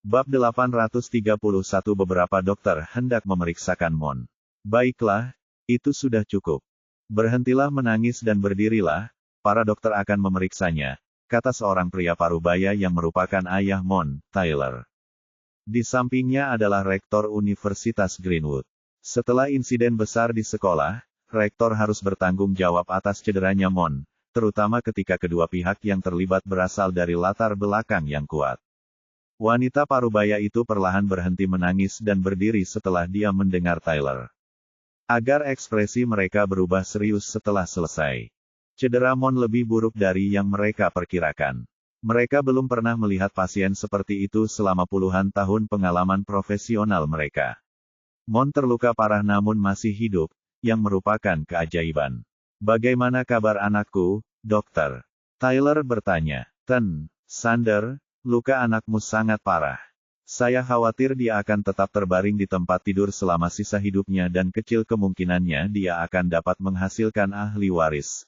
Bab 831 Beberapa dokter hendak memeriksakan Mon. Baiklah, itu sudah cukup. Berhentilah menangis dan berdirilah, para dokter akan memeriksanya, kata seorang pria parubaya yang merupakan ayah Mon, Tyler. Di sampingnya adalah rektor Universitas Greenwood. Setelah insiden besar di sekolah, rektor harus bertanggung jawab atas cederanya Mon, terutama ketika kedua pihak yang terlibat berasal dari latar belakang yang kuat. Wanita parubaya itu perlahan berhenti menangis dan berdiri setelah dia mendengar Tyler. Agar ekspresi mereka berubah serius setelah selesai. Cedera Mon lebih buruk dari yang mereka perkirakan. Mereka belum pernah melihat pasien seperti itu selama puluhan tahun pengalaman profesional mereka. Mon terluka parah namun masih hidup, yang merupakan keajaiban. Bagaimana kabar anakku, dokter? Tyler bertanya. Sander, luka anakmu sangat parah. Saya khawatir dia akan tetap terbaring di tempat tidur selama sisa hidupnya dan kecil kemungkinannya dia akan dapat menghasilkan ahli waris.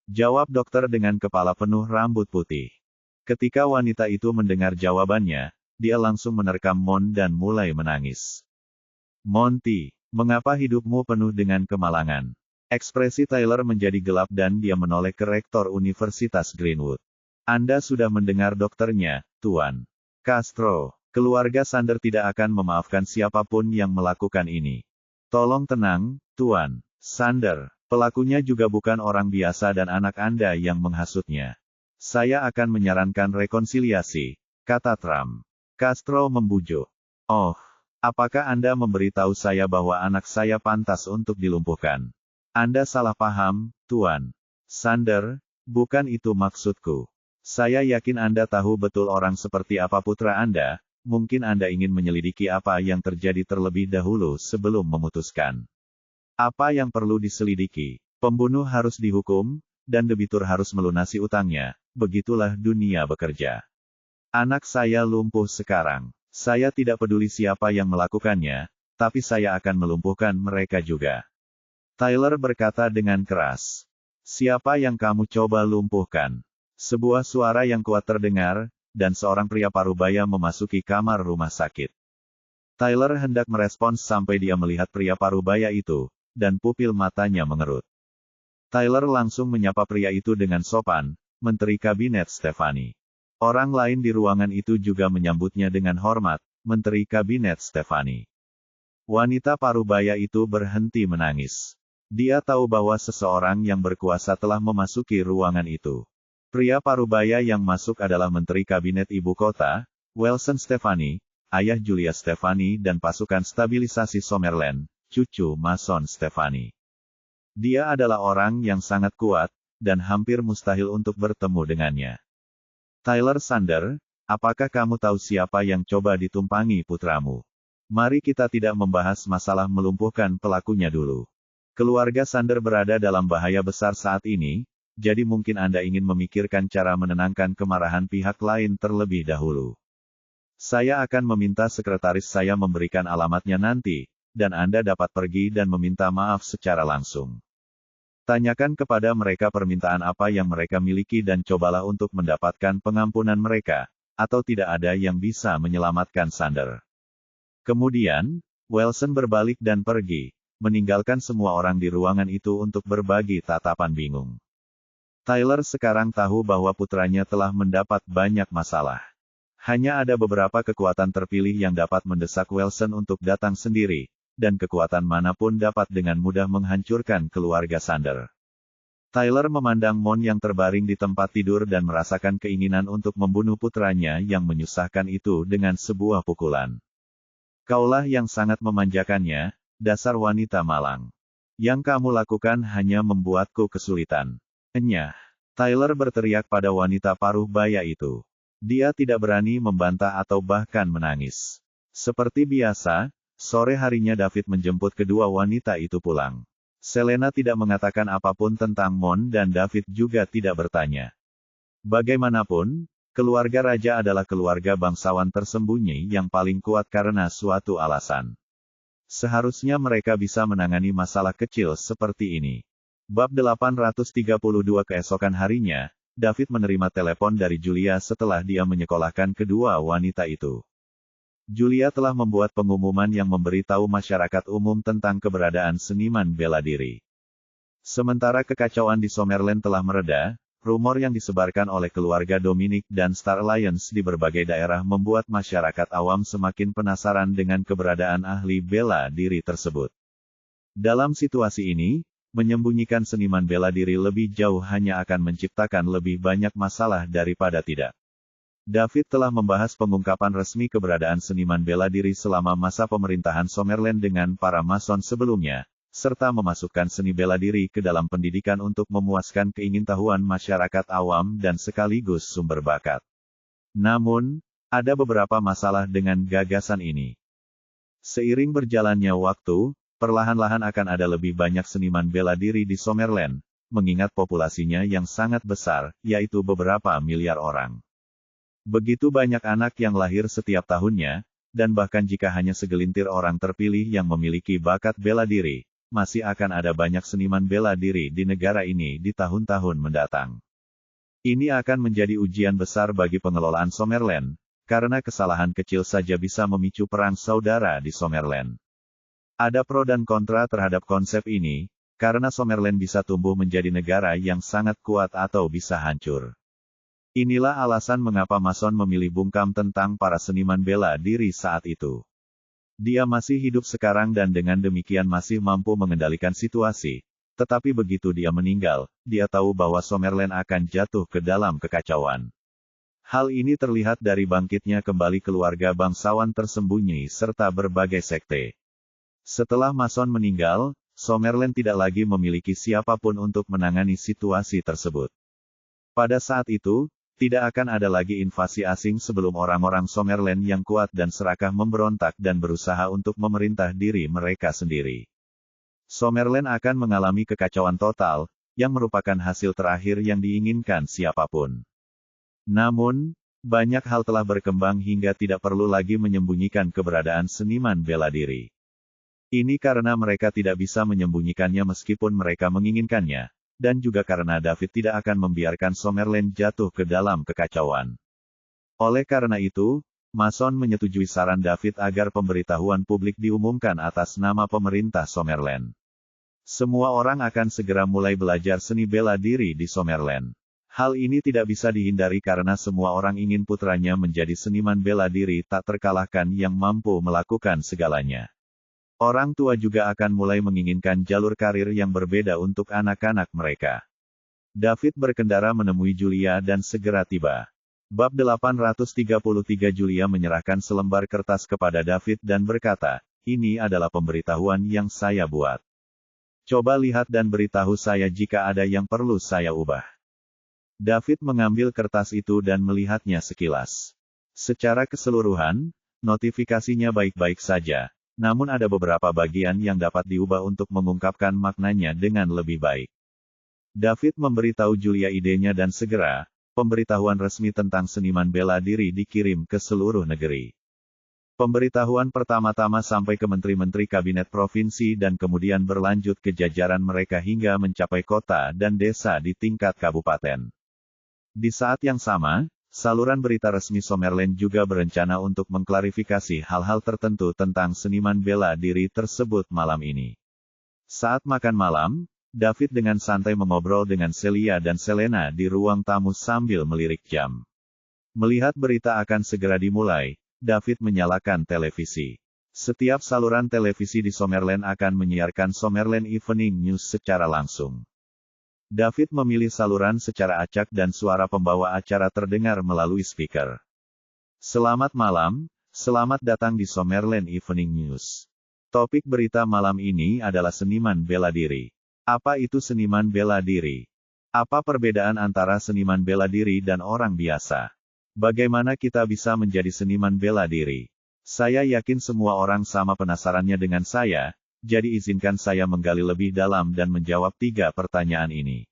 Jawab dokter dengan kepala penuh rambut putih. Ketika wanita itu mendengar jawabannya, dia langsung menerkam Mon dan mulai menangis. Monty, mengapa hidupmu penuh dengan kemalangan? Ekspresi Tyler menjadi gelap dan dia menoleh ke rektor Universitas Greenwood. Anda sudah mendengar dokternya, Tuan Castro. Keluarga Sander tidak akan memaafkan siapapun yang melakukan ini. Tolong tenang, Tuan Sander. Pelakunya juga bukan orang biasa dan anak Anda yang menghasutnya. Saya akan menyarankan rekonsiliasi, kata Trump. Castro membujuk. Oh, apakah Anda memberitahu saya bahwa anak saya pantas untuk dilumpuhkan? Anda salah paham, Tuan Sander, bukan itu maksudku. Saya yakin Anda tahu betul orang seperti apa putra Anda, mungkin Anda ingin menyelidiki apa yang terjadi terlebih dahulu sebelum memutuskan. Apa yang perlu diselidiki? Pembunuh harus dihukum, dan debitur harus melunasi utangnya, begitulah dunia bekerja. Anak saya lumpuh sekarang. Saya tidak peduli siapa yang melakukannya, tapi saya akan melumpuhkan mereka juga. Tyler berkata dengan keras. Siapa yang kamu coba lumpuhkan? Sebuah suara yang kuat terdengar, dan seorang pria parubaya memasuki kamar rumah sakit. Tyler hendak merespons sampai dia melihat pria parubaya itu, dan pupil matanya mengerut. Tyler langsung menyapa pria itu dengan sopan, Menteri Kabinet Stefani. Orang lain di ruangan itu juga menyambutnya dengan hormat, Menteri Kabinet Stefani. Wanita parubaya itu berhenti menangis. Dia tahu bahwa seseorang yang berkuasa telah memasuki ruangan itu. Pria parubaya yang masuk adalah Menteri Kabinet Ibu Kota, Wilson Stefani, ayah Julia Stefani dan pasukan stabilisasi Summerland, cucu Mason Stefani. Dia adalah orang yang sangat kuat, dan hampir mustahil untuk bertemu dengannya. Tyler Sander, apakah kamu tahu siapa yang coba ditumpangi putramu? Mari kita tidak membahas masalah melumpuhkan pelakunya dulu. Keluarga Sander berada dalam bahaya besar saat ini, jadi mungkin Anda ingin memikirkan cara menenangkan kemarahan pihak lain terlebih dahulu. Saya akan meminta sekretaris saya memberikan alamatnya nanti, dan Anda dapat pergi dan meminta maaf secara langsung. Tanyakan kepada mereka permintaan apa yang mereka miliki dan cobalah untuk mendapatkan pengampunan mereka, atau tidak ada yang bisa menyelamatkan Sander. Kemudian, Wilson berbalik dan pergi, meninggalkan semua orang di ruangan itu untuk berbagi tatapan bingung. Tyler sekarang tahu bahwa putranya telah mendapat banyak masalah. Hanya ada beberapa kekuatan terpilih yang dapat mendesak Wilson untuk datang sendiri, dan kekuatan manapun dapat dengan mudah menghancurkan keluarga Sander. Tyler memandang Mon yang terbaring di tempat tidur dan merasakan keinginan untuk membunuh putranya yang menyusahkan itu dengan sebuah pukulan. Kaulah yang sangat memanjakannya, dasar wanita malang. Yang kamu lakukan hanya membuatku kesulitan. Enyah. Tyler berteriak pada wanita parubaya itu. Dia tidak berani membantah atau bahkan menangis. Seperti biasa, sore harinya David menjemput kedua wanita itu pulang. Selena tidak mengatakan apapun tentang Mon dan David juga tidak bertanya. Bagaimanapun, keluarga raja adalah keluarga bangsawan tersembunyi yang paling kuat karena suatu alasan. Seharusnya mereka bisa menangani masalah kecil seperti ini. Bab 832 keesokan harinya, David menerima telepon dari Julia setelah dia menyekolahkan kedua wanita itu. Julia telah membuat pengumuman yang memberitahu masyarakat umum tentang keberadaan seniman bela diri. Sementara kekacauan di Summerland telah mereda, rumor yang disebarkan oleh keluarga Dominic dan Star Alliance di berbagai daerah membuat masyarakat awam semakin penasaran dengan keberadaan ahli bela diri tersebut. Dalam situasi ini, menyembunyikan seniman bela diri lebih jauh hanya akan menciptakan lebih banyak masalah daripada tidak. David telah membahas pengungkapan resmi keberadaan seniman bela diri selama masa pemerintahan Summerland dengan para mason sebelumnya, serta memasukkan seni bela diri ke dalam pendidikan untuk memuaskan keingintahuan masyarakat awam dan sekaligus sumber bakat. Namun, ada beberapa masalah dengan gagasan ini. Seiring berjalannya waktu, perlahan-lahan akan ada lebih banyak seniman bela diri di Summerland, mengingat populasinya yang sangat besar, yaitu beberapa miliar orang. Begitu banyak anak yang lahir setiap tahunnya, dan bahkan jika hanya segelintir orang terpilih yang memiliki bakat bela diri, masih akan ada banyak seniman bela diri di negara ini di tahun-tahun mendatang. Ini akan menjadi ujian besar bagi pengelolaan Summerland, karena kesalahan kecil saja bisa memicu perang saudara di Summerland. Ada pro dan kontra terhadap konsep ini, karena Summerland bisa tumbuh menjadi negara yang sangat kuat atau bisa hancur. Inilah alasan mengapa Mason memilih bungkam tentang para seniman bela diri saat itu. Dia masih hidup sekarang dan dengan demikian masih mampu mengendalikan situasi. Tetapi begitu dia meninggal, dia tahu bahwa Summerland akan jatuh ke dalam kekacauan. Hal ini terlihat dari bangkitnya kembali keluarga bangsawan tersembunyi serta berbagai sekte. Setelah Mason meninggal, Summerland tidak lagi memiliki siapapun untuk menangani situasi tersebut. Pada saat itu, tidak akan ada lagi invasi asing sebelum orang-orang Summerland yang kuat dan serakah memberontak dan berusaha untuk memerintah diri mereka sendiri. Summerland akan mengalami kekacauan total, yang merupakan hasil terakhir yang diinginkan siapapun. Namun, banyak hal telah berkembang hingga tidak perlu lagi menyembunyikan keberadaan seniman bela diri. Ini karena mereka tidak bisa menyembunyikannya meskipun mereka menginginkannya. Dan juga karena David tidak akan membiarkan Summerland jatuh ke dalam kekacauan. Oleh karena itu, Mason menyetujui saran David agar pemberitahuan publik diumumkan atas nama pemerintah Summerland. Semua orang akan segera mulai belajar seni bela diri di Summerland. Hal ini tidak bisa dihindari karena semua orang ingin putranya menjadi seniman bela diri tak terkalahkan yang mampu melakukan segalanya. Orang tua juga akan mulai menginginkan jalur karir yang berbeda untuk anak-anak mereka. David berkendara menemui Julia dan segera tiba. Bab 833 Julia menyerahkan selembar kertas kepada David dan berkata, "Ini adalah pemberitahuan yang saya buat. Coba lihat dan beritahu saya jika ada yang perlu saya ubah." David mengambil kertas itu dan melihatnya sekilas. Secara keseluruhan, notifikasinya baik-baik saja. Namun ada beberapa bagian yang dapat diubah untuk mengungkapkan maknanya dengan lebih baik. David memberitahu Julia idenya dan segera, pemberitahuan resmi tentang seniman bela diri dikirim ke seluruh negeri. Pemberitahuan pertama-tama sampai ke menteri-menteri kabinet provinsi dan kemudian berlanjut ke jajaran mereka hingga mencapai kota dan desa di tingkat kabupaten. Di saat yang sama, saluran berita resmi Summerland juga berencana untuk mengklarifikasi hal-hal tertentu tentang seniman bela diri tersebut malam ini. Saat makan malam, David dengan santai mengobrol dengan Celia dan Selena di ruang tamu sambil melirik jam. Melihat berita akan segera dimulai, David menyalakan televisi. Setiap saluran televisi di Summerland akan menyiarkan Summerland Evening News secara langsung. David memilih saluran secara acak dan suara pembawa acara terdengar melalui speaker. Selamat malam, selamat datang di Summerland Evening News. Topik berita malam ini adalah seniman bela diri. Apa itu seniman bela diri? Apa perbedaan antara seniman bela diri dan orang biasa? Bagaimana kita bisa menjadi seniman bela diri? Saya yakin semua orang sama penasarannya dengan saya. Jadi izinkan saya menggali lebih dalam dan menjawab 3 pertanyaan ini.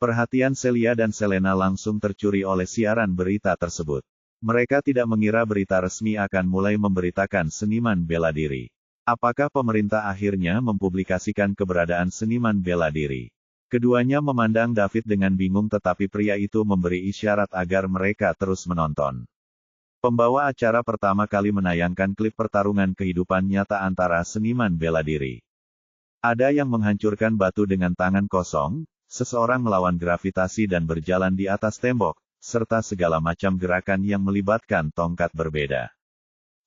Perhatian Celia dan Selena langsung tercuri oleh siaran berita tersebut. Mereka tidak mengira berita resmi akan mulai memberitakan seniman bela diri. Apakah pemerintah akhirnya mempublikasikan keberadaan seniman bela diri? Keduanya memandang David dengan bingung tetapi pria itu memberi isyarat agar mereka terus menonton. Pembawa acara pertama kali menayangkan klip pertarungan kehidupan nyata antara seniman bela diri. Ada yang menghancurkan batu dengan tangan kosong, seseorang melawan gravitasi dan berjalan di atas tembok, serta segala macam gerakan yang melibatkan tongkat berbeda.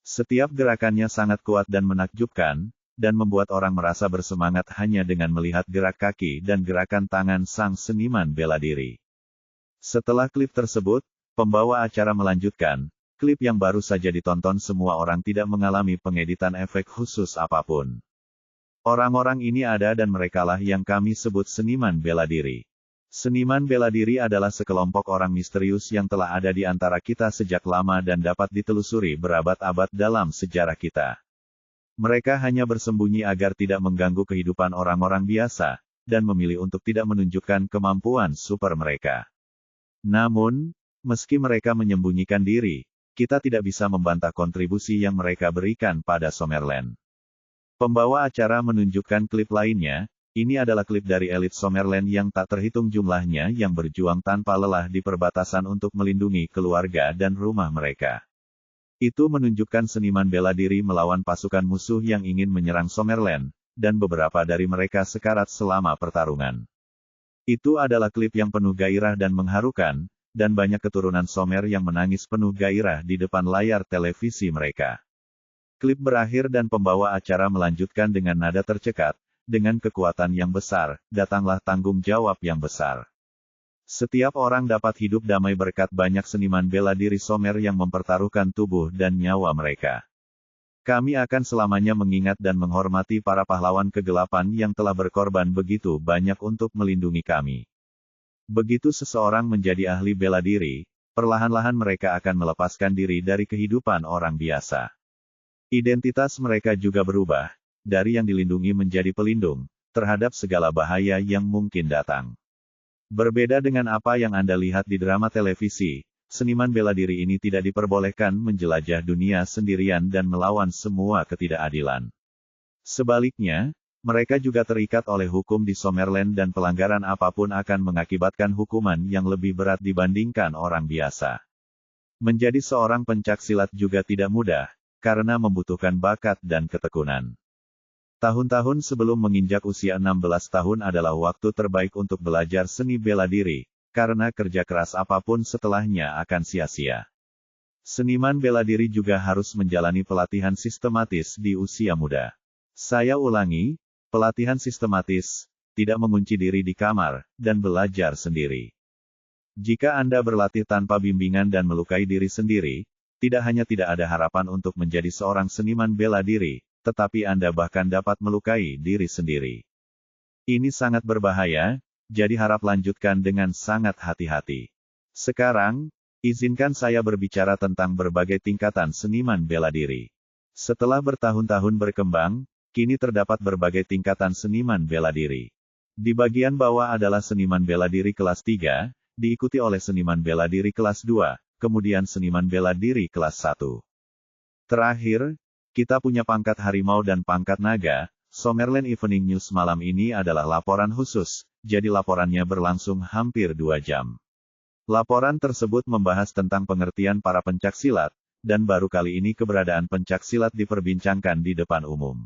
Setiap gerakannya sangat kuat dan menakjubkan, dan membuat orang merasa bersemangat hanya dengan melihat gerak kaki dan gerakan tangan sang seniman bela diri. Setelah klip tersebut, pembawa acara melanjutkan, klip yang baru saja ditonton semua orang tidak mengalami pengeditan efek khusus apapun. Orang-orang ini ada dan merekalah yang kami sebut seniman bela diri. Seniman bela diri adalah sekelompok orang misterius yang telah ada di antara kita sejak lama dan dapat ditelusuri berabad-abad dalam sejarah kita. Mereka hanya bersembunyi agar tidak mengganggu kehidupan orang-orang biasa, dan memilih untuk tidak menunjukkan kemampuan super mereka. Namun, meski mereka menyembunyikan diri, kita tidak bisa membantah kontribusi yang mereka berikan pada Summerland. Pembawa acara menunjukkan klip lainnya, ini adalah klip dari elit Summerland yang tak terhitung jumlahnya yang berjuang tanpa lelah di perbatasan untuk melindungi keluarga dan rumah mereka. Itu menunjukkan seniman bela diri melawan pasukan musuh yang ingin menyerang Summerland, dan beberapa dari mereka sekarat selama pertarungan. Itu adalah klip yang penuh gairah dan mengharukan, dan banyak keturunan Sommer yang menangis penuh gairah di depan layar televisi mereka. Klip berakhir dan pembawa acara melanjutkan dengan nada tercekat, dengan kekuatan yang besar, datanglah tanggung jawab yang besar. Setiap orang dapat hidup damai berkat banyak seniman bela diri Sommer yang mempertaruhkan tubuh dan nyawa mereka. Kami akan selamanya mengingat dan menghormati para pahlawan kegelapan yang telah berkorban begitu banyak untuk melindungi kami. Begitu seseorang menjadi ahli bela diri, perlahan-lahan mereka akan melepaskan diri dari kehidupan orang biasa. Identitas mereka juga berubah, dari yang dilindungi menjadi pelindung, terhadap segala bahaya yang mungkin datang. Berbeda dengan apa yang Anda lihat di drama televisi, seniman bela diri ini tidak diperbolehkan menjelajah dunia sendirian dan melawan semua ketidakadilan. Sebaliknya, mereka juga terikat oleh hukum di Summerland dan pelanggaran apapun akan mengakibatkan hukuman yang lebih berat dibandingkan orang biasa. Menjadi seorang pencaksilat juga tidak mudah, karena membutuhkan bakat dan ketekunan. Tahun-tahun sebelum menginjak usia 16 tahun adalah waktu terbaik untuk belajar seni bela diri, karena kerja keras apapun setelahnya akan sia-sia. Seniman bela diri juga harus menjalani pelatihan sistematis di usia muda. Saya ulangi, pelatihan sistematis, tidak mengunci diri di kamar, dan belajar sendiri. Jika Anda berlatih tanpa bimbingan dan melukai diri sendiri, tidak hanya tidak ada harapan untuk menjadi seorang seniman bela diri, tetapi Anda bahkan dapat melukai diri sendiri. Ini sangat berbahaya, jadi harap lanjutkan dengan sangat hati-hati. Sekarang, izinkan saya berbicara tentang berbagai tingkatan seniman bela diri. Setelah bertahun-tahun berkembang, kini terdapat berbagai tingkatan seniman bela diri. Di bagian bawah adalah seniman bela diri kelas 3, diikuti oleh seniman bela diri kelas 2, kemudian seniman bela diri kelas 1. Terakhir, kita punya pangkat harimau dan pangkat naga. Summerland Evening News malam ini adalah laporan khusus, jadi laporannya berlangsung hampir 2 jam. Laporan tersebut membahas tentang pengertian para pencaksilat, dan baru kali ini keberadaan pencaksilat diperbincangkan di depan umum.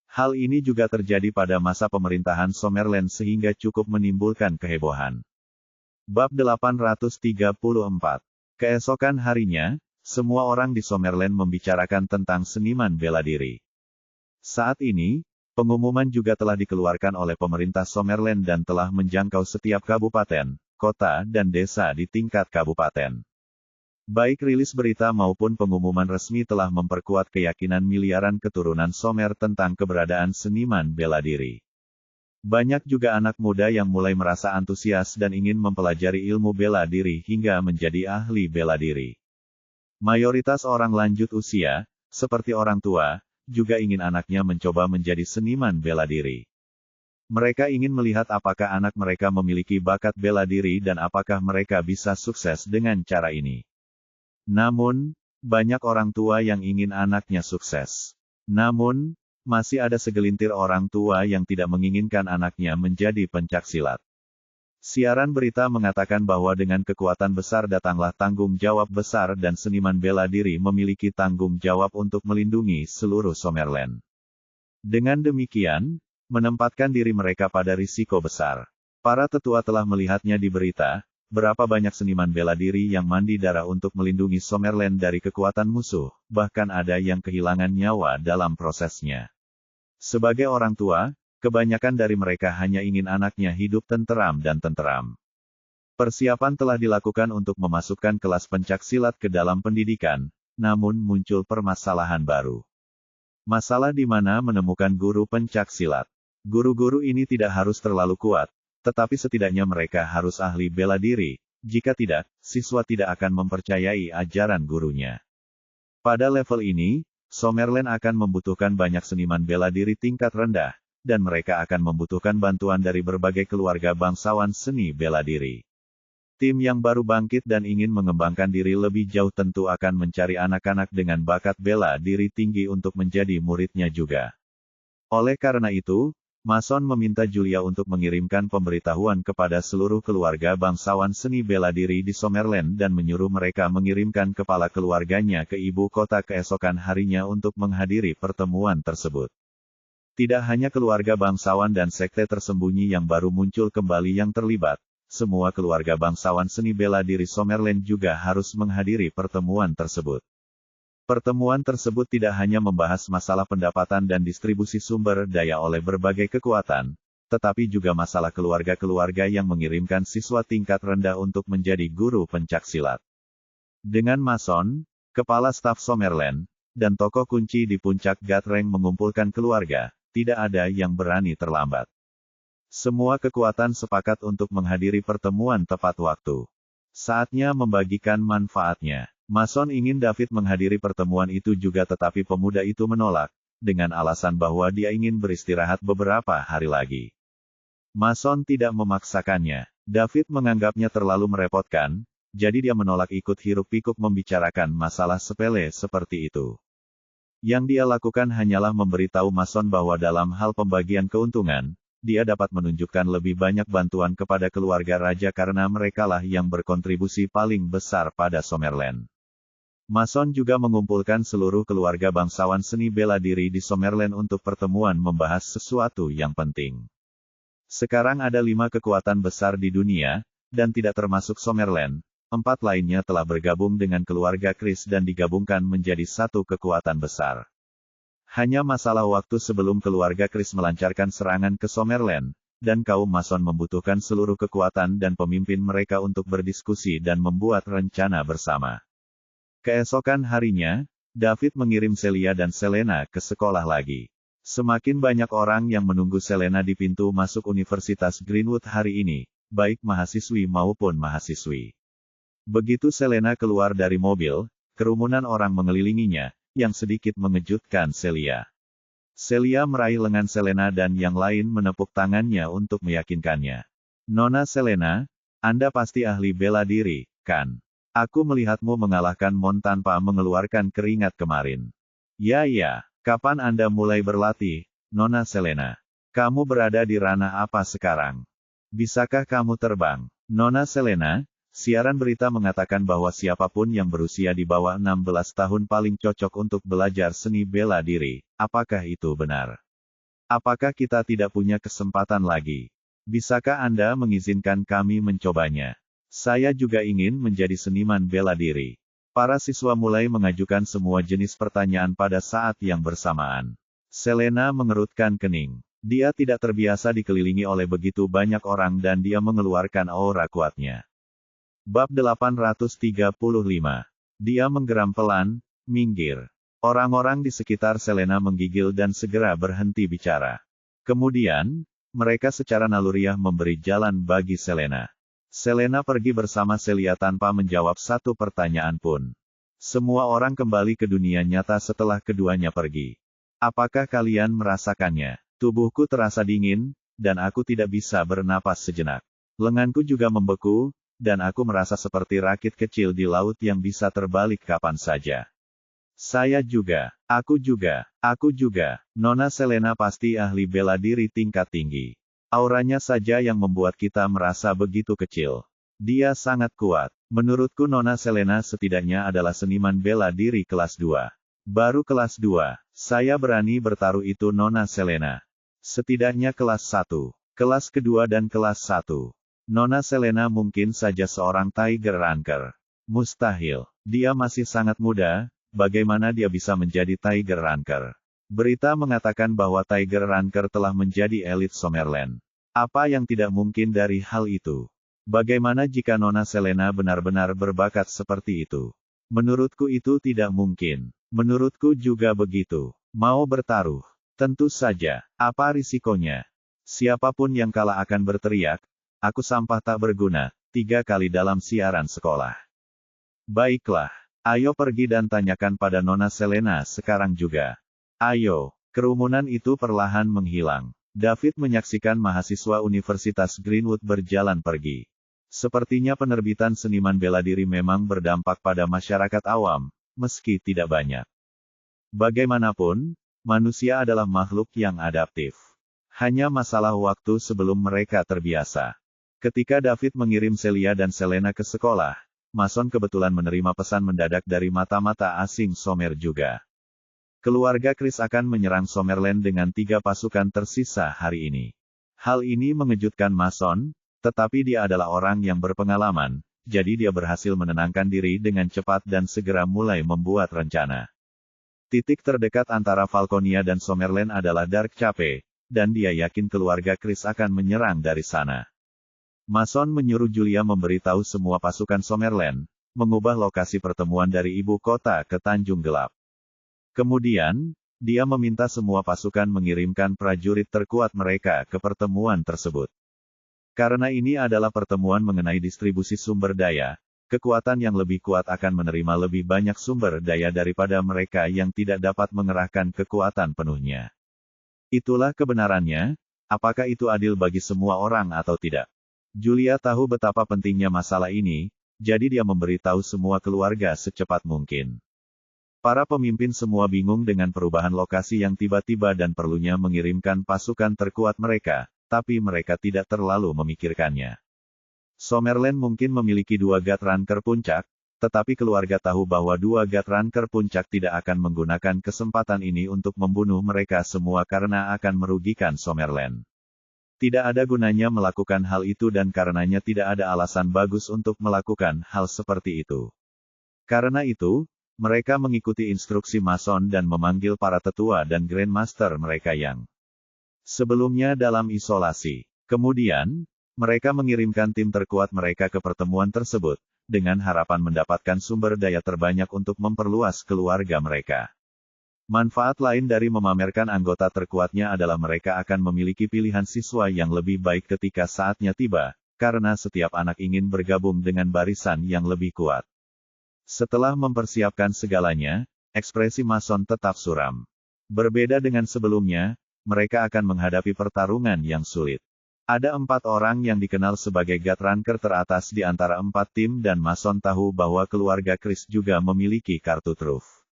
Hal ini juga terjadi pada masa pemerintahan Summerland sehingga cukup menimbulkan kehebohan. Bab 834. Keesokan harinya, semua orang di Summerland membicarakan tentang seniman bela diri. Saat ini, pengumuman juga telah dikeluarkan oleh pemerintah Summerland dan telah menjangkau setiap kabupaten, kota dan desa di tingkat kabupaten. Baik rilis berita maupun pengumuman resmi telah memperkuat keyakinan miliaran keturunan Sommer tentang keberadaan seniman bela diri. Banyak juga anak muda yang mulai merasa antusias dan ingin mempelajari ilmu bela diri hingga menjadi ahli bela diri. Mayoritas orang lanjut usia, seperti orang tua, juga ingin anaknya mencoba menjadi seniman bela diri. Mereka ingin melihat apakah anak mereka memiliki bakat bela diri dan apakah mereka bisa sukses dengan cara ini. Namun, banyak orang tua yang ingin anaknya sukses. Namun, masih ada segelintir orang tua yang tidak menginginkan anaknya menjadi pencaksilat. Siaran berita mengatakan bahwa dengan kekuatan besar datanglah tanggung jawab besar dan seniman bela diri memiliki tanggung jawab untuk melindungi seluruh Summerland. Dengan demikian, menempatkan diri mereka pada risiko besar. Para tetua telah melihatnya di berita, berapa banyak seniman bela diri yang mandi darah untuk melindungi Summerland dari kekuatan musuh, bahkan ada yang kehilangan nyawa dalam prosesnya. Sebagai orang tua, kebanyakan dari mereka hanya ingin anaknya hidup tenteram dan tenteram. Persiapan telah dilakukan untuk memasukkan kelas pencaksilat ke dalam pendidikan, namun muncul permasalahan baru. Masalah di mana menemukan guru pencaksilat. Guru-guru ini tidak harus terlalu kuat, tetapi setidaknya mereka harus ahli bela diri. Jika tidak, siswa tidak akan mempercayai ajaran gurunya. Pada level ini, Summerland akan membutuhkan banyak seniman bela diri tingkat rendah, dan mereka akan membutuhkan bantuan dari berbagai keluarga bangsawan seni bela diri. Tim yang baru bangkit dan ingin mengembangkan diri lebih jauh tentu akan mencari anak-anak dengan bakat bela diri tinggi untuk menjadi muridnya juga. Oleh karena itu, Mason meminta Julia untuk mengirimkan pemberitahuan kepada seluruh keluarga bangsawan seni bela diri di Summerland dan menyuruh mereka mengirimkan kepala keluarganya ke ibu kota keesokan harinya untuk menghadiri pertemuan tersebut. Tidak hanya keluarga bangsawan dan sekte tersembunyi yang baru muncul kembali yang terlibat, semua keluarga bangsawan seni bela diri Summerland juga harus menghadiri pertemuan tersebut. Pertemuan tersebut tidak hanya membahas masalah pendapatan dan distribusi sumber daya oleh berbagai kekuatan, tetapi juga masalah keluarga-keluarga yang mengirimkan siswa tingkat rendah untuk menjadi guru pencaksilat. Dengan Mason, kepala staf Summerland, dan tokoh kunci di puncak Gathering mengumpulkan keluarga, tidak ada yang berani terlambat. Semua kekuatan sepakat untuk menghadiri pertemuan tepat waktu. Saatnya membagikan manfaatnya. Mason ingin David menghadiri pertemuan itu juga tetapi pemuda itu menolak, dengan alasan bahwa dia ingin beristirahat beberapa hari lagi. Mason tidak memaksakannya. David menganggapnya terlalu merepotkan, jadi dia menolak ikut hiruk-pikuk membicarakan masalah sepele seperti itu. Yang dia lakukan hanyalah memberitahu Mason bahwa dalam hal pembagian keuntungan, dia dapat menunjukkan lebih banyak bantuan kepada keluarga raja karena merekalah yang berkontribusi paling besar pada Summerland. Mason juga mengumpulkan seluruh keluarga bangsawan seni bela diri di Summerland untuk pertemuan membahas sesuatu yang penting. Sekarang ada 5 kekuatan besar di dunia, dan tidak termasuk Summerland. 4 lainnya telah bergabung dengan keluarga Chris dan digabungkan menjadi satu kekuatan besar. Hanya masalah waktu sebelum keluarga Chris melancarkan serangan ke Summerland, dan kaum Mason membutuhkan seluruh kekuatan dan pemimpin mereka untuk berdiskusi dan membuat rencana bersama. Keesokan harinya, David mengirim Celia dan Selena ke sekolah lagi. Semakin banyak orang yang menunggu Selena di pintu masuk Universitas Greenwood hari ini, baik mahasiswi maupun mahasiswi. Begitu Selena keluar dari mobil, kerumunan orang mengelilinginya, yang sedikit mengejutkan Celia. Celia meraih lengan Selena dan yang lain menepuk tangannya untuk meyakinkannya. Nona Selena, Anda pasti ahli bela diri, kan? Aku melihatmu mengalahkan Mon tanpa mengeluarkan keringat kemarin. Ya, kapan Anda mulai berlatih, Nona Selena? Kamu berada di ranah apa sekarang? Bisakah kamu terbang? Nona Selena, siaran berita mengatakan bahwa siapapun yang berusia di bawah 16 tahun paling cocok untuk belajar seni bela diri. Apakah itu benar? Apakah kita tidak punya kesempatan lagi? Bisakah Anda mengizinkan kami mencobanya? Saya juga ingin menjadi seniman bela diri. Para siswa mulai mengajukan semua jenis pertanyaan pada saat yang bersamaan. Selena mengerutkan kening. Dia tidak terbiasa dikelilingi oleh begitu banyak orang dan dia mengeluarkan aura kuatnya. Bab 835. Dia menggeram pelan, minggir. Orang-orang di sekitar Selena menggigil dan segera berhenti bicara. Kemudian, mereka secara naluriah memberi jalan bagi Selena. Selena pergi bersama Celia tanpa menjawab satu pertanyaan pun. Semua orang kembali ke dunia nyata setelah keduanya pergi. Apakah kalian merasakannya? Tubuhku terasa dingin, dan aku tidak bisa bernapas sejenak. Lenganku juga membeku, dan aku merasa seperti rakit kecil di laut yang bisa terbalik kapan saja. Saya juga. Aku juga. Aku juga. Nona Selena pasti ahli bela diri tingkat tinggi. Auranya saja yang membuat kita merasa begitu kecil. Dia sangat kuat. Menurutku Nona Selena setidaknya adalah seniman bela diri kelas 2. Baru kelas 2. Saya berani bertaruh itu Nona Selena. Setidaknya kelas 1. Kelas kedua dan kelas 1. Nona Selena mungkin saja seorang Tiger Ranker. Mustahil. Dia masih sangat muda. Bagaimana dia bisa menjadi Tiger Ranker? Berita mengatakan bahwa Tiger Ranker telah menjadi elit Summerland. Apa yang tidak mungkin dari hal itu? Bagaimana jika Nona Selena benar-benar berbakat seperti itu? Menurutku itu tidak mungkin. Menurutku juga begitu. Mau bertaruh? Tentu saja. Apa risikonya? Siapapun yang kalah akan berteriak, "Aku sampah tak berguna," 3 kali dalam siaran sekolah. Baiklah. Ayo pergi dan tanyakan pada Nona Selena sekarang juga. Ayo. Kerumunan itu perlahan menghilang. David menyaksikan mahasiswa Universitas Greenwood berjalan pergi. Sepertinya penerbitan seniman bela diri memang berdampak pada masyarakat awam, meski tidak banyak. Bagaimanapun, manusia adalah makhluk yang adaptif. Hanya masalah waktu sebelum mereka terbiasa. Ketika David mengirim Celia dan Selena ke sekolah, Mason kebetulan menerima pesan mendadak dari mata-mata asing Somer juga. Keluarga Chris akan menyerang Summerland dengan 3 pasukan tersisa hari ini. Hal ini mengejutkan Mason, tetapi dia adalah orang yang berpengalaman, jadi dia berhasil menenangkan diri dengan cepat dan segera mulai membuat rencana. Titik terdekat antara Falconia dan Summerland adalah Dark Cape, dan dia yakin keluarga Chris akan menyerang dari sana. Mason menyuruh Julia memberitahu semua pasukan Summerland, mengubah lokasi pertemuan dari ibu kota ke Tanjung Gelap. Kemudian, dia meminta semua pasukan mengirimkan prajurit terkuat mereka ke pertemuan tersebut. Karena ini adalah pertemuan mengenai distribusi sumber daya, kekuatan yang lebih kuat akan menerima lebih banyak sumber daya daripada mereka yang tidak dapat mengerahkan kekuatan penuhnya. Itulah kebenarannya, apakah itu adil bagi semua orang atau tidak? Julia tahu betapa pentingnya masalah ini, jadi dia memberitahu semua keluarga secepat mungkin. Para pemimpin semua bingung dengan perubahan lokasi yang tiba-tiba dan perlunya mengirimkan pasukan terkuat mereka, tapi mereka tidak terlalu memikirkannya. Summerland mungkin memiliki 2 Gatranker puncak, tetapi keluarga tahu bahwa 2 Gatranker puncak tidak akan menggunakan kesempatan ini untuk membunuh mereka semua karena akan merugikan Summerland. Tidak ada gunanya melakukan hal itu dan karenanya tidak ada alasan bagus untuk melakukan hal seperti itu. Karena itu, mereka mengikuti instruksi Mason dan memanggil para tetua dan Grandmaster mereka yang sebelumnya dalam isolasi. Kemudian, mereka mengirimkan tim terkuat mereka ke pertemuan tersebut, dengan harapan mendapatkan sumber daya terbanyak untuk memperluas keluarga mereka. Manfaat lain dari memamerkan anggota terkuatnya adalah mereka akan memiliki pilihan siswa yang lebih baik ketika saatnya tiba, karena setiap anak ingin bergabung dengan barisan yang lebih kuat. Setelah mempersiapkan segalanya, ekspresi Mason tetap suram. Berbeda dengan sebelumnya, mereka akan menghadapi pertarungan yang sulit. Ada 4 orang yang dikenal sebagai Gatranker teratas di antara 4 tim dan Mason tahu bahwa keluarga Chris juga memiliki kartu truf.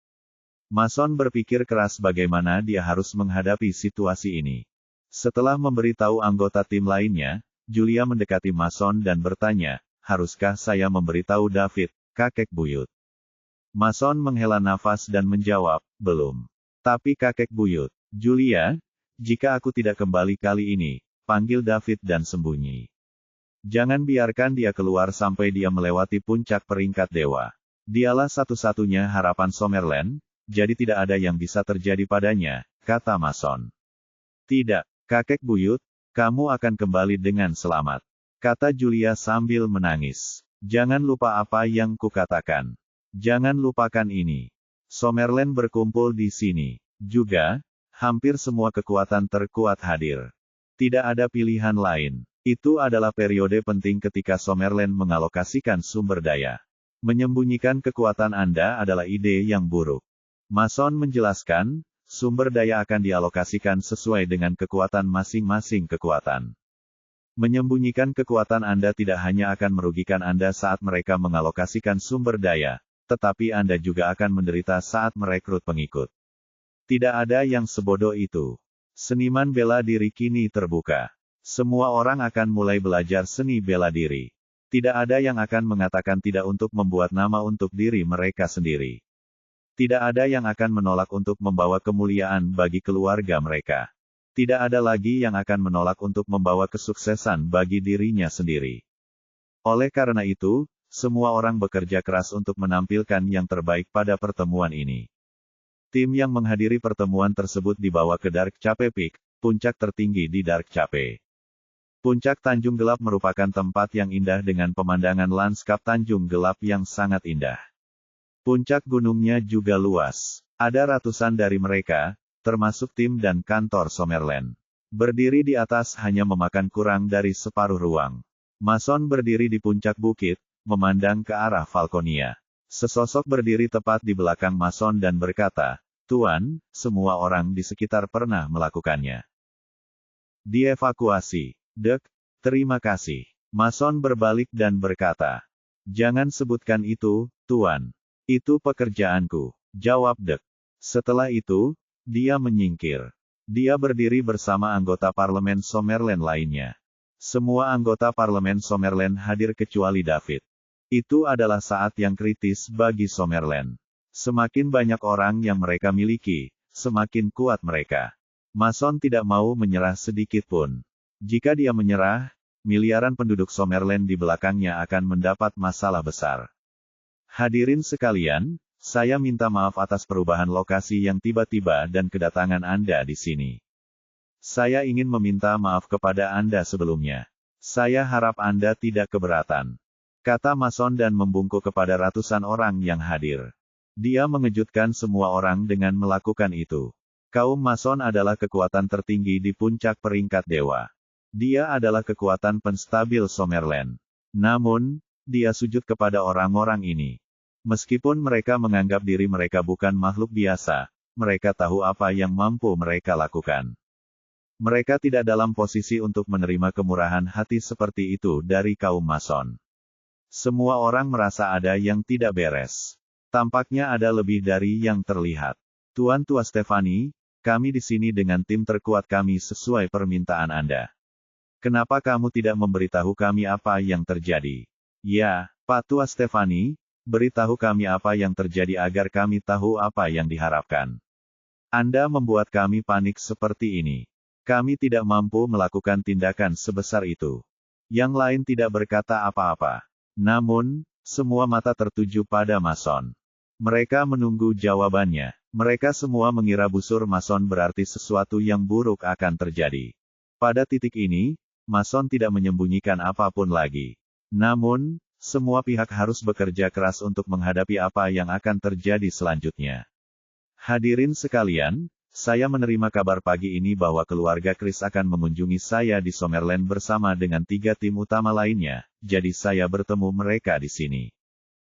Mason berpikir keras bagaimana dia harus menghadapi situasi ini. Setelah memberitahu anggota tim lainnya, Julia mendekati Mason dan bertanya, "Haruskah saya memberitahu David, kakek buyut?" Mason menghela nafas dan menjawab, "Belum. Tapi kakek buyut, Julia, jika aku tidak kembali kali ini, panggil David dan sembunyi. Jangan biarkan dia keluar sampai dia melewati puncak peringkat dewa. Dialah satu-satunya harapan Summerland, jadi tidak ada yang bisa terjadi padanya," kata Mason. "Tidak, kakek buyut, kamu akan kembali dengan selamat," kata Julia sambil menangis. "Jangan lupa apa yang kukatakan. Jangan lupakan ini. Summerland berkumpul di sini. Juga, hampir semua kekuatan terkuat hadir. Tidak ada pilihan lain. Itu adalah periode penting ketika Summerland mengalokasikan sumber daya. Menyembunyikan kekuatan Anda adalah ide yang buruk." Mason menjelaskan, sumber daya akan dialokasikan sesuai dengan kekuatan masing-masing kekuatan. Menyembunyikan kekuatan Anda tidak hanya akan merugikan Anda saat mereka mengalokasikan sumber daya, tetapi Anda juga akan menderita saat merekrut pengikut. Tidak ada yang sebodoh itu. Seniman bela diri kini terbuka. Semua orang akan mulai belajar seni bela diri. Tidak ada yang akan mengatakan tidak untuk membuat nama untuk diri mereka sendiri. Tidak ada yang akan menolak untuk membawa kemuliaan bagi keluarga mereka. Tidak ada lagi yang akan menolak untuk membawa kesuksesan bagi dirinya sendiri. Oleh karena itu, semua orang bekerja keras untuk menampilkan yang terbaik pada pertemuan ini. Tim yang menghadiri pertemuan tersebut dibawa ke Dark Cape Peak, puncak tertinggi di Dark Cape. Puncak Tanjung Gelap merupakan tempat yang indah dengan pemandangan lanskap Tanjung Gelap yang sangat indah. Puncak gunungnya juga luas. Ada ratusan dari mereka, termasuk tim dan kantor Summerland. Berdiri di atas hanya memakan kurang dari separuh ruang. Mason berdiri di puncak bukit, memandang ke arah Falconia. Sesosok berdiri tepat di belakang Mason dan berkata, "Tuan, semua orang di sekitar pernah melakukannya." Dievakuasi. Dek, terima kasih. Mason berbalik dan berkata, "Jangan sebutkan itu, Tuan. Itu pekerjaanku," jawab Dek. Setelah itu, dia menyingkir. Dia berdiri bersama anggota parlemen Summerland lainnya. Semua anggota parlemen Summerland hadir kecuali David. Itu adalah saat yang kritis bagi Summerland. Semakin banyak orang yang mereka miliki, semakin kuat mereka. Mason tidak mau menyerah sedikit pun. Jika dia menyerah, miliaran penduduk Summerland di belakangnya akan mendapat masalah besar. Hadirin sekalian, saya minta maaf atas perubahan lokasi yang tiba-tiba dan kedatangan Anda di sini. Saya ingin meminta maaf kepada Anda sebelumnya. Saya harap Anda tidak keberatan," kata Mason dan membungkuk kepada ratusan orang yang hadir. Dia mengejutkan semua orang dengan melakukan itu. Kaum Mason adalah kekuatan tertinggi di puncak peringkat dewa. Dia adalah kekuatan penstabil Summerland. Namun, dia sujud kepada orang-orang ini. Meskipun mereka menganggap diri mereka bukan makhluk biasa, mereka tahu apa yang mampu mereka lakukan. Mereka tidak dalam posisi untuk menerima kemurahan hati seperti itu dari kaum Mason. Semua orang merasa ada yang tidak beres. Tampaknya ada lebih dari yang terlihat. "Tuan Tua Stefani, kami di sini dengan tim terkuat kami sesuai permintaan Anda. Kenapa kamu tidak memberitahu kami apa yang terjadi?" "Ya, Pak Tua Stefani, beritahu kami apa yang terjadi agar kami tahu apa yang diharapkan. Anda membuat kami panik seperti ini. Kami tidak mampu melakukan tindakan sebesar itu." Yang lain tidak berkata apa-apa. Namun, semua mata tertuju pada Mason. Mereka menunggu jawabannya. Mereka semua mengira busur Mason berarti sesuatu yang buruk akan terjadi. Pada titik ini, Mason tidak menyembunyikan apapun lagi. Namun, semua pihak harus bekerja keras untuk menghadapi apa yang akan terjadi selanjutnya. Hadirin sekalian, saya menerima kabar pagi ini bahwa keluarga Chris akan mengunjungi saya di Summerland bersama dengan 3 tim utama lainnya, jadi saya bertemu mereka di sini.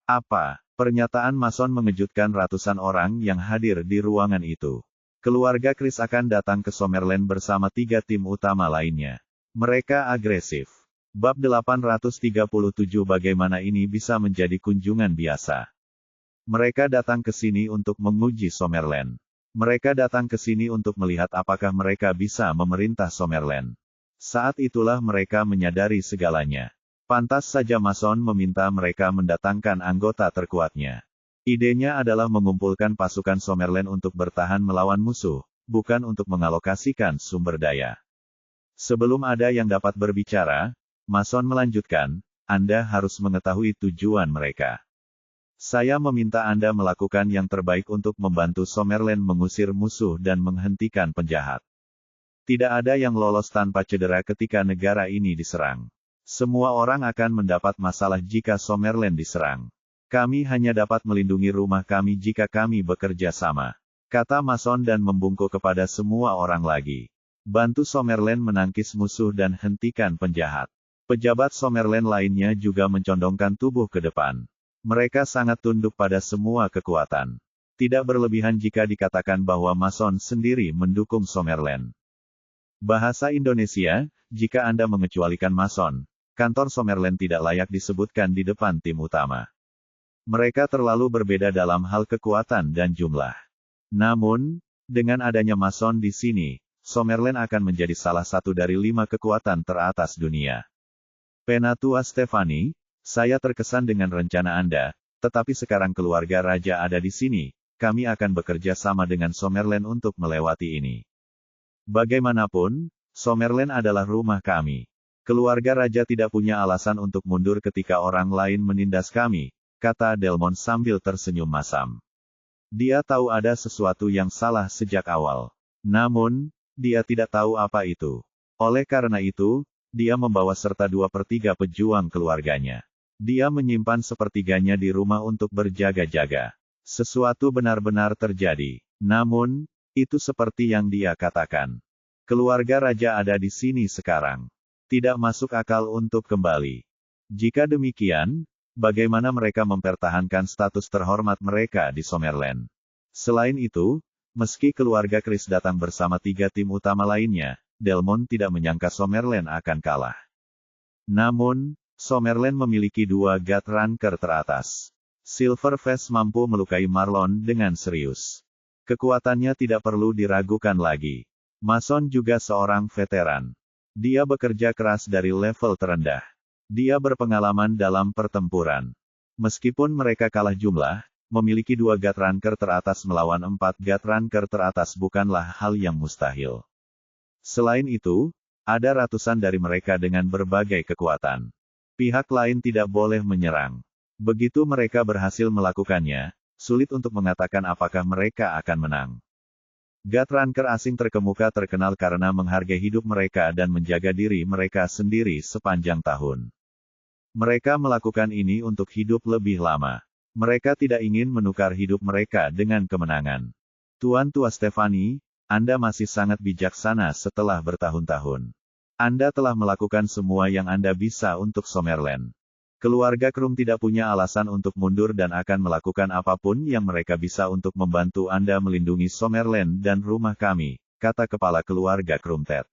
Apa? Pernyataan Mason mengejutkan ratusan orang yang hadir di ruangan itu. Keluarga Chris akan datang ke Summerland bersama 3 tim utama lainnya. Mereka agresif. Bab 837 Bagaimana ini bisa menjadi kunjungan biasa? Mereka datang ke sini untuk menguji Summerland. Mereka datang ke sini untuk melihat apakah mereka bisa memerintah Summerland. Saat itulah mereka menyadari segalanya. Pantas saja Mason meminta mereka mendatangkan anggota terkuatnya. Idenya adalah mengumpulkan pasukan Summerland untuk bertahan melawan musuh, bukan untuk mengalokasikan sumber daya. Sebelum ada yang dapat berbicara, Mason melanjutkan, "Anda harus mengetahui tujuan mereka. Saya meminta Anda melakukan yang terbaik untuk membantu Summerland mengusir musuh dan menghentikan penjahat. Tidak ada yang lolos tanpa cedera ketika negara ini diserang. Semua orang akan mendapat masalah jika Summerland diserang. Kami hanya dapat melindungi rumah kami jika kami bekerja sama," kata Mason dan membungkuk kepada semua orang lagi. "Bantu Summerland menangkis musuh dan hentikan penjahat." Pejabat Summerland lainnya juga mencondongkan tubuh ke depan. Mereka sangat tunduk pada semua kekuatan. Tidak berlebihan jika dikatakan bahwa Mason sendiri mendukung Summerland. Bahasa Indonesia, jika Anda mengecualikan Mason, kantor Summerland tidak layak disebutkan di depan tim utama. Mereka terlalu berbeda dalam hal kekuatan dan jumlah. Namun, dengan adanya Mason di sini, Summerland akan menjadi salah satu dari 5 kekuatan teratas dunia. Penatua Stefani, saya terkesan dengan rencana Anda, tetapi sekarang keluarga raja ada di sini, kami akan bekerja sama dengan Summerland untuk melewati ini. Bagaimanapun, Summerland adalah rumah kami. Keluarga raja tidak punya alasan untuk mundur ketika orang lain menindas kami, kata Delmon sambil tersenyum masam. Dia tahu ada sesuatu yang salah sejak awal. Namun, dia tidak tahu apa itu. Oleh karena itu, dia membawa serta 2/3 pejuang keluarganya. Dia menyimpan sepertiganya di rumah untuk berjaga-jaga. Sesuatu benar-benar terjadi. Namun, itu seperti yang dia katakan. Keluarga raja ada di sini sekarang. Tidak masuk akal untuk kembali. Jika demikian, bagaimana mereka mempertahankan status terhormat mereka di Summerland? Selain itu, meski keluarga Chris datang bersama 3 tim utama lainnya, Delmon tidak menyangka Summerland akan kalah. Namun, Summerland memiliki 2 God Ranker teratas. Silverface mampu melukai Marlon dengan serius. Kekuatannya tidak perlu diragukan lagi. Mason juga seorang veteran. Dia bekerja keras dari level terendah. Dia berpengalaman dalam pertempuran. Meskipun mereka kalah jumlah, memiliki 2 God Ranker teratas melawan 4 God Ranker teratas bukanlah hal yang mustahil. Selain itu, ada ratusan dari mereka dengan berbagai kekuatan. Pihak lain tidak boleh menyerang. Begitu mereka berhasil melakukannya, sulit untuk mengatakan apakah mereka akan menang. God Ranker asing terkemuka terkenal karena menghargai hidup mereka dan menjaga diri mereka sendiri sepanjang tahun. Mereka melakukan ini untuk hidup lebih lama. Mereka tidak ingin menukar hidup mereka dengan kemenangan. Tuan Tua Stefani, Anda masih sangat bijaksana setelah bertahun-tahun. Anda telah melakukan semua yang Anda bisa untuk Summerland. Keluarga Krum tidak punya alasan untuk mundur dan akan melakukan apapun yang mereka bisa untuk membantu Anda melindungi Summerland dan rumah kami, kata kepala keluarga Krum Ted.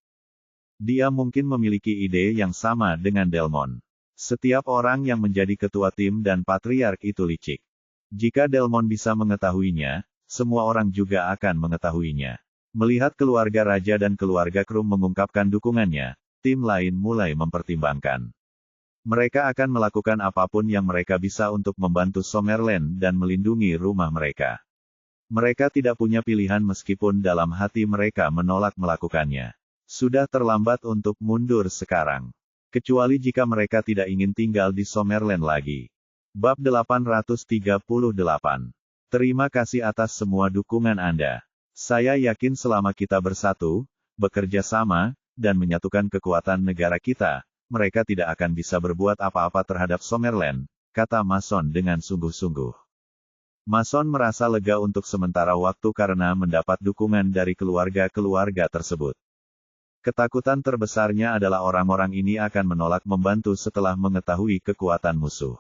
Dia mungkin memiliki ide yang sama dengan Delmon. Setiap orang yang menjadi ketua tim dan patriark itu licik. Jika Delmon bisa mengetahuinya, semua orang juga akan mengetahuinya. Melihat keluarga raja dan keluarga Krum mengungkapkan dukungannya, tim lain mulai mempertimbangkan. Mereka akan melakukan apapun yang mereka bisa untuk membantu Summerland dan melindungi rumah mereka. Mereka tidak punya pilihan meskipun dalam hati mereka menolak melakukannya. Sudah terlambat untuk mundur sekarang. Kecuali jika mereka tidak ingin tinggal di Summerland lagi. Bab 838. Terima kasih atas semua dukungan Anda. Saya yakin selama kita bersatu, bekerja sama, dan menyatukan kekuatan negara kita, mereka tidak akan bisa berbuat apa-apa terhadap Summerland, kata Mason dengan sungguh-sungguh. Mason merasa lega untuk sementara waktu karena mendapat dukungan dari keluarga-keluarga tersebut. Ketakutan terbesarnya adalah orang-orang ini akan menolak membantu setelah mengetahui kekuatan musuh.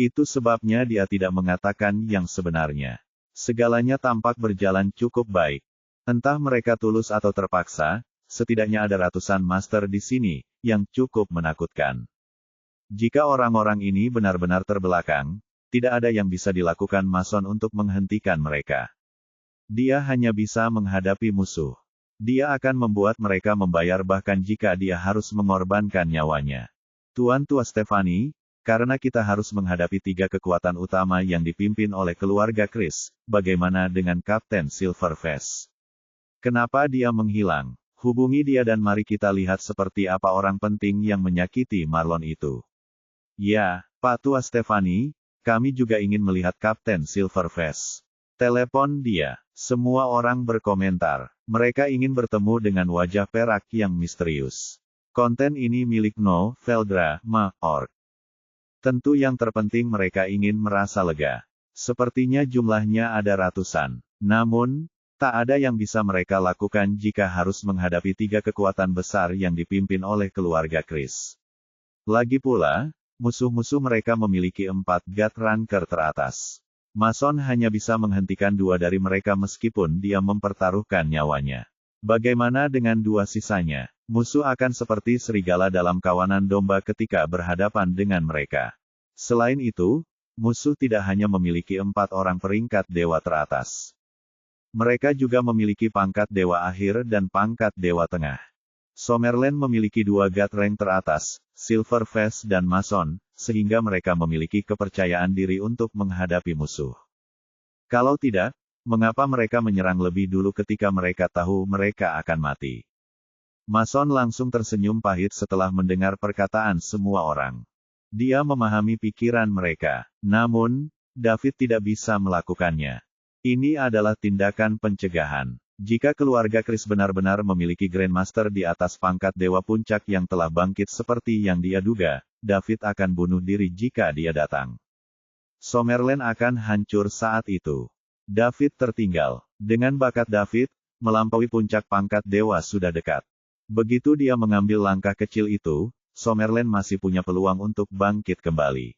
Itu sebabnya dia tidak mengatakan yang sebenarnya. Segalanya tampak berjalan cukup baik. Entah mereka tulus atau terpaksa, setidaknya ada ratusan master di sini, yang cukup menakutkan. Jika orang-orang ini benar-benar terbelakang, tidak ada yang bisa dilakukan Mason untuk menghentikan mereka. Dia hanya bisa menghadapi musuh. Dia akan membuat mereka membayar bahkan jika dia harus mengorbankan nyawanya. Tuan Tua Stefani, karena kita harus menghadapi 3 kekuatan utama yang dipimpin oleh keluarga Chris, bagaimana dengan Kapten Silverface? Kenapa dia menghilang? Hubungi dia dan mari kita lihat seperti apa orang penting yang menyakiti Marlon itu. Ya, Pak Tua Stefani, kami juga ingin melihat Kapten Silverface. Telepon dia. Semua orang berkomentar. Mereka ingin bertemu dengan wajah perak yang misterius. Konten ini milik Noveldra.org. Tentu yang terpenting mereka ingin merasa lega. Sepertinya jumlahnya ada ratusan. Namun, tak ada yang bisa mereka lakukan jika harus menghadapi 3 kekuatan besar yang dipimpin oleh keluarga Chris. Lagi pula, musuh-musuh mereka memiliki 4 God Ranker teratas. Mason hanya bisa menghentikan 2 dari mereka meskipun dia mempertaruhkan nyawanya. Bagaimana dengan 2 sisanya? Musuh akan seperti serigala dalam kawanan domba ketika berhadapan dengan mereka. Selain itu, musuh tidak hanya memiliki 4 orang peringkat dewa teratas. Mereka juga memiliki pangkat dewa akhir dan pangkat dewa tengah. Summerland memiliki 2 God rank teratas, Silverface dan Mason, sehingga mereka memiliki kepercayaan diri untuk menghadapi musuh. Kalau tidak, mengapa mereka menyerang lebih dulu ketika mereka tahu mereka akan mati? Mason langsung tersenyum pahit setelah mendengar perkataan semua orang. Dia memahami pikiran mereka. Namun, David tidak bisa melakukannya. Ini adalah tindakan pencegahan. Jika keluarga Chris benar-benar memiliki Grandmaster di atas pangkat Dewa Puncak yang telah bangkit seperti yang dia duga, David akan bunuh diri jika dia datang. Summerland akan hancur saat itu. David tertinggal. Dengan bakat David, melampaui puncak pangkat Dewa sudah dekat. Begitu dia mengambil langkah kecil itu, Summerland masih punya peluang untuk bangkit kembali.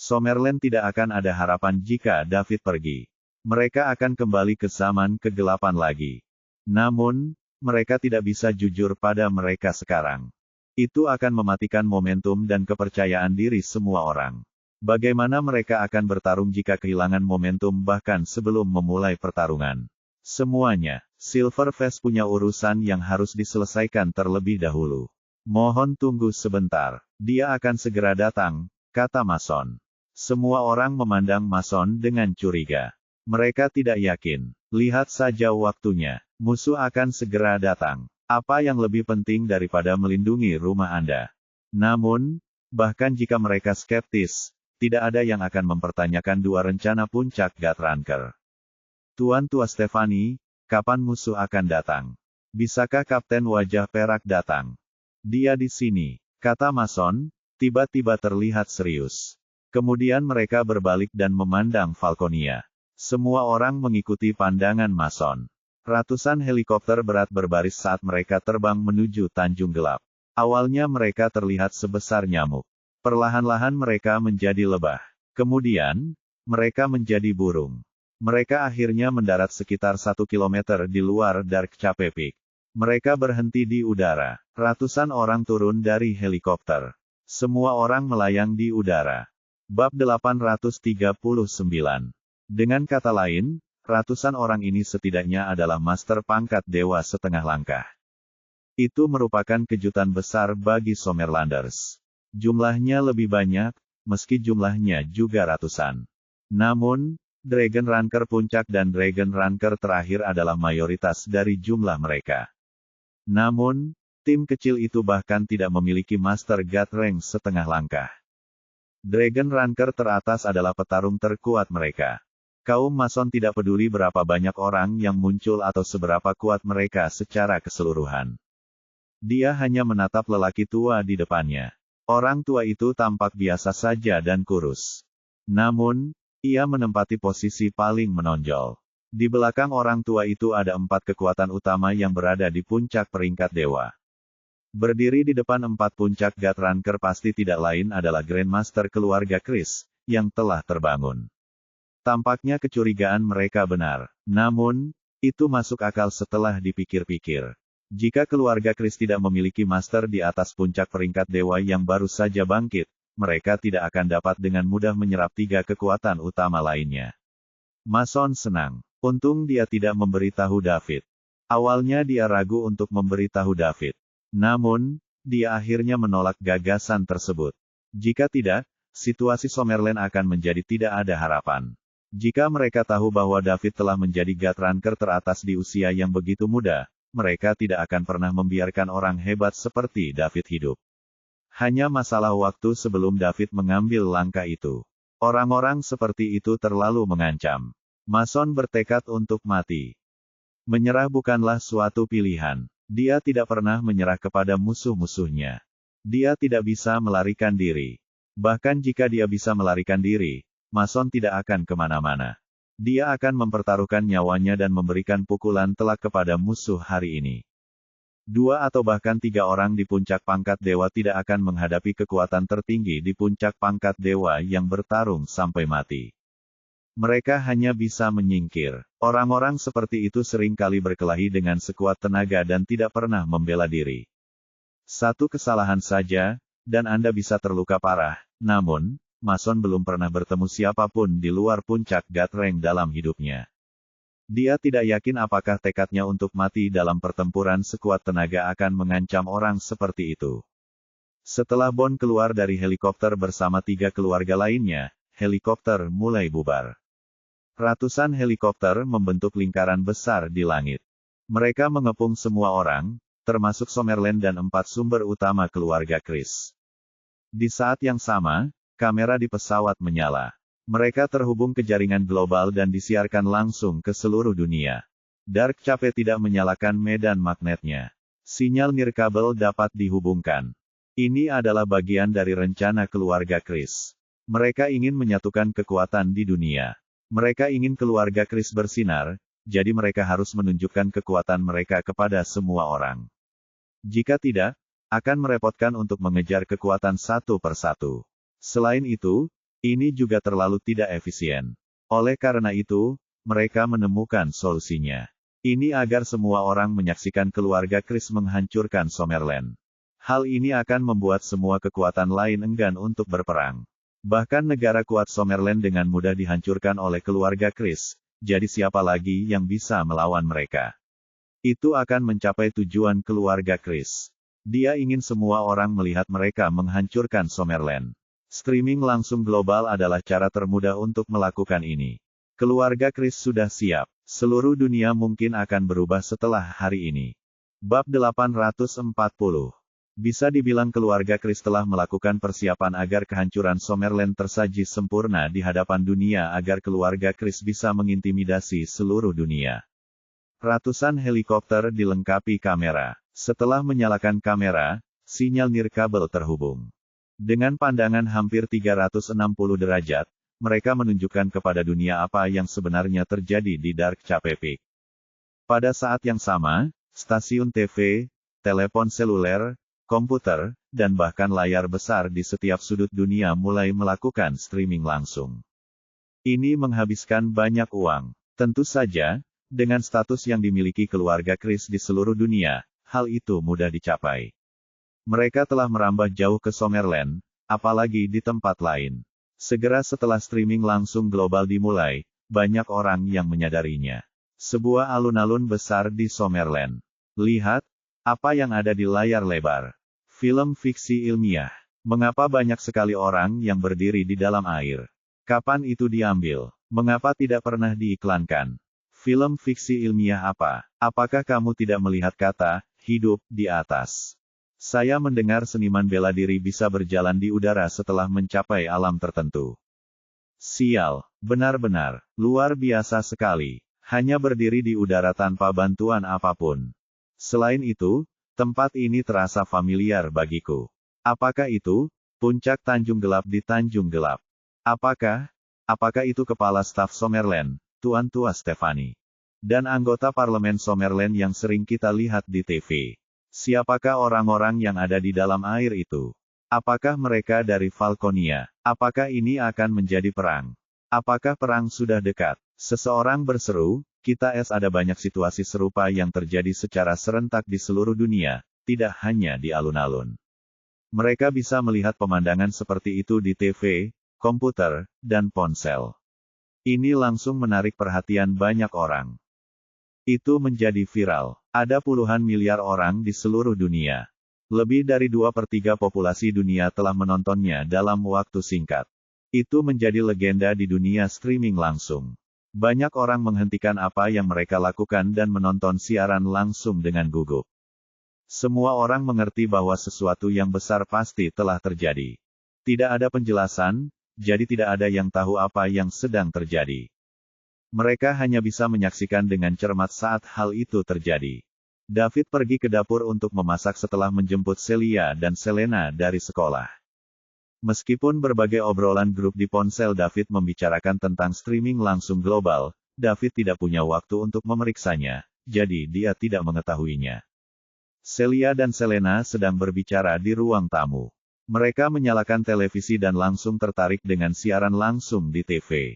Summerland tidak akan ada harapan jika David pergi. Mereka akan kembali ke zaman kegelapan lagi. Namun, mereka tidak bisa jujur pada mereka sekarang. Itu akan mematikan momentum dan kepercayaan diri semua orang. Bagaimana mereka akan bertarung jika kehilangan momentum bahkan sebelum memulai pertarungan? Semuanya, Silverface punya urusan yang harus diselesaikan terlebih dahulu. Mohon tunggu sebentar. Dia akan segera datang, kata Mason. Semua orang memandang Mason dengan curiga. Mereka tidak yakin. Lihat saja waktunya. Musuh akan segera datang. Apa yang lebih penting daripada melindungi rumah Anda? Namun, bahkan jika mereka skeptis, tidak ada yang akan mempertanyakan 2 rencana puncak Gutranker. Tuan Tua Stefani, kapan musuh akan datang? Bisakah Kapten Wajah Perak datang? Dia di sini, kata Mason, tiba-tiba terlihat serius. Kemudian mereka berbalik dan memandang Falconia. Semua orang mengikuti pandangan Mason. Ratusan helikopter berat berbaris saat mereka terbang menuju Tanjung Gelap. Awalnya mereka terlihat sebesar nyamuk. Perlahan-lahan mereka menjadi lebah. Kemudian, mereka menjadi burung. Mereka akhirnya mendarat sekitar 1 kilometer di luar Dark Cape Peak. Mereka berhenti di udara. Ratusan orang turun dari helikopter. Semua orang melayang di udara. Bab 839. Dengan kata lain, ratusan orang ini setidaknya adalah master pangkat dewa setengah langkah. Itu merupakan kejutan besar bagi Summerlanders. Jumlahnya lebih banyak, meski jumlahnya juga ratusan. Namun, Dragon Ranker Puncak dan Dragon Ranker terakhir adalah mayoritas dari jumlah mereka. Namun, tim kecil itu bahkan tidak memiliki Master God rank setengah langkah. Dragon Ranker teratas adalah petarung terkuat mereka. Kaum Mason tidak peduli berapa banyak orang yang muncul atau seberapa kuat mereka secara keseluruhan. Dia hanya menatap lelaki tua di depannya. Orang tua itu tampak biasa saja dan kurus. Namun, ia menempati posisi paling menonjol. Di belakang orang tua itu ada 4 kekuatan utama yang berada di puncak peringkat dewa. Berdiri di depan 4 puncak Gutranker pasti tidak lain adalah Grandmaster keluarga Chris, yang telah terbangun. Tampaknya kecurigaan mereka benar. Namun, itu masuk akal setelah dipikir-pikir. Jika keluarga Chris tidak memiliki master di atas puncak peringkat dewa yang baru saja bangkit, mereka tidak akan dapat dengan mudah menyerap 3 kekuatan utama lainnya. Mason senang. Untung dia tidak memberitahu David. Awalnya dia ragu untuk memberitahu David. Namun, dia akhirnya menolak gagasan tersebut. Jika tidak, situasi Summerland akan menjadi tidak ada harapan. Jika mereka tahu bahwa David telah menjadi Gutranker teratas di usia yang begitu muda, mereka tidak akan pernah membiarkan orang hebat seperti David hidup. Hanya masalah waktu sebelum David mengambil langkah itu. Orang-orang seperti itu terlalu mengancam. Mason bertekad untuk mati. Menyerah bukanlah suatu pilihan. Dia tidak pernah menyerah kepada musuh-musuhnya. Dia tidak bisa melarikan diri. Bahkan jika dia bisa melarikan diri, Mason tidak akan kemana-mana. Dia akan mempertaruhkan nyawanya dan memberikan pukulan telak kepada musuh hari ini. 2 atau bahkan 3 orang di puncak pangkat dewa tidak akan menghadapi kekuatan tertinggi di puncak pangkat dewa yang bertarung sampai mati. Mereka hanya bisa menyingkir. Orang-orang seperti itu sering kali berkelahi dengan sekuat tenaga dan tidak pernah membela diri. Satu kesalahan saja, dan Anda bisa terluka parah. Namun, Mason belum pernah bertemu siapapun di luar puncak God Rank dalam hidupnya. Dia tidak yakin apakah tekadnya untuk mati dalam pertempuran sekuat tenaga akan mengancam orang seperti itu. Setelah Bond keluar dari helikopter bersama 3 keluarga lainnya, helikopter mulai bubar. Ratusan helikopter membentuk lingkaran besar di langit. Mereka mengepung semua orang, termasuk Summerland dan 4 sumber utama keluarga Chris. Di saat yang sama, kamera di pesawat menyala. Mereka terhubung ke jaringan global dan disiarkan langsung ke seluruh dunia. Dark Cape tidak menyalakan medan magnetnya. Sinyal nirkabel dapat dihubungkan. Ini adalah bagian dari rencana keluarga Chris. Mereka ingin menyatukan kekuatan di dunia. Mereka ingin keluarga Chris bersinar, jadi mereka harus menunjukkan kekuatan mereka kepada semua orang. Jika tidak, akan merepotkan untuk mengejar kekuatan satu persatu. Selain itu, ini juga terlalu tidak efisien. Oleh karena itu, mereka menemukan solusinya. Ini agar semua orang menyaksikan keluarga Chris menghancurkan Summerland. Hal ini akan membuat semua kekuatan lain enggan untuk berperang. Bahkan negara kuat Summerland dengan mudah dihancurkan oleh keluarga Chris, jadi siapa lagi yang bisa melawan mereka? Itu akan mencapai tujuan keluarga Chris. Dia ingin semua orang melihat mereka menghancurkan Summerland. Streaming langsung global adalah cara termudah untuk melakukan ini. Keluarga Chris sudah siap. Seluruh dunia mungkin akan berubah setelah hari ini. Bab 840. Bisa dibilang keluarga Chris telah melakukan persiapan agar kehancuran Summerland tersaji sempurna di hadapan dunia agar keluarga Chris bisa mengintimidasi seluruh dunia. Ratusan helikopter dilengkapi kamera. Setelah menyalakan kamera, sinyal nirkabel terhubung. Dengan pandangan hampir 360 derajat, mereka menunjukkan kepada dunia apa yang sebenarnya terjadi di Dark Cape Peak. Pada saat yang sama, stasiun TV, telepon seluler, komputer, dan bahkan layar besar di setiap sudut dunia mulai melakukan streaming langsung. Ini menghabiskan banyak uang. Tentu saja, dengan status yang dimiliki keluarga Chris di seluruh dunia, hal itu mudah dicapai. Mereka telah merambah jauh ke Summerland, apalagi di tempat lain. Segera setelah streaming langsung global dimulai, banyak orang yang menyadarinya. Sebuah alun-alun besar di Summerland. Lihat, apa yang ada di layar lebar. Film fiksi ilmiah. Mengapa banyak sekali orang yang berdiri di dalam air? Kapan itu diambil? Mengapa tidak pernah diiklankan? Film fiksi ilmiah apa? Apakah kamu tidak melihat kata, hidup, di atas? Saya mendengar seniman bela diri bisa berjalan di udara setelah mencapai alam tertentu. Sial, benar-benar, luar biasa sekali. Hanya berdiri di udara tanpa bantuan apapun. Selain itu, tempat ini terasa familiar bagiku. Apakah itu, puncak Tanjung Gelap di Tanjung Gelap? Apakah itu kepala staf Summerland, Tuan Tua Stefani? Dan anggota parlemen Summerland yang sering kita lihat di TV? Siapakah orang-orang yang ada di dalam air itu? Apakah mereka dari Falconia? Apakah ini akan menjadi perang? Apakah perang sudah dekat? Seseorang berseru, ada banyak situasi serupa yang terjadi secara serentak di seluruh dunia, tidak hanya di alun-alun. Mereka bisa melihat pemandangan seperti itu di TV, komputer, dan ponsel. Ini langsung menarik perhatian banyak orang. Itu menjadi viral. Ada puluhan miliar orang di seluruh dunia. Lebih dari 2/3 populasi dunia telah menontonnya dalam waktu singkat. Itu menjadi legenda di dunia streaming langsung. Banyak orang menghentikan apa yang mereka lakukan dan menonton siaran langsung dengan gugup. Semua orang mengerti bahwa sesuatu yang besar pasti telah terjadi. Tidak ada penjelasan, jadi tidak ada yang tahu apa yang sedang terjadi. Mereka hanya bisa menyaksikan dengan cermat saat hal itu terjadi. David pergi ke dapur untuk memasak setelah menjemput Celia dan Selena dari sekolah. Meskipun berbagai obrolan grup di ponsel David membicarakan tentang streaming langsung global, David tidak punya waktu untuk memeriksanya, jadi dia tidak mengetahuinya. Celia dan Selena sedang berbicara di ruang tamu. Mereka menyalakan televisi dan langsung tertarik dengan siaran langsung di TV.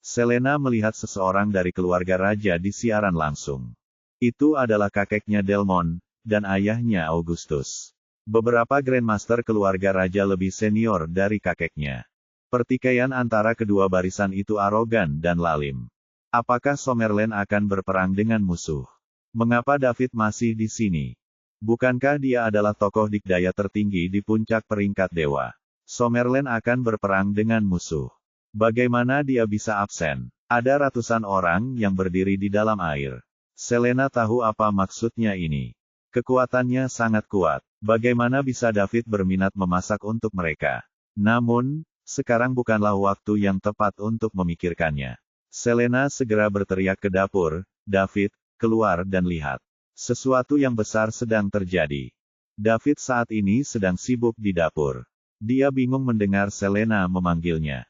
Selena melihat seseorang dari keluarga raja di siaran langsung. Itu adalah kakeknya Delmon, dan ayahnya Augustus. Beberapa Grandmaster keluarga raja lebih senior dari kakeknya. Pertikaian antara kedua barisan itu arogan dan lalim. Apakah Summerlin akan berperang dengan musuh? Mengapa David masih di sini? Bukankah dia adalah tokoh dikdaya tertinggi di puncak peringkat dewa? Summerlin akan berperang dengan musuh. Bagaimana dia bisa absen? Ada ratusan orang yang berdiri di dalam air. Selena tahu apa maksudnya ini. Kekuatannya sangat kuat. Bagaimana bisa David berminat memasak untuk mereka? Namun, sekarang bukanlah waktu yang tepat untuk memikirkannya. Selena segera berteriak ke dapur, "David, keluar dan lihat. Sesuatu yang besar sedang terjadi." David saat ini sedang sibuk di dapur. Dia bingung mendengar Selena memanggilnya.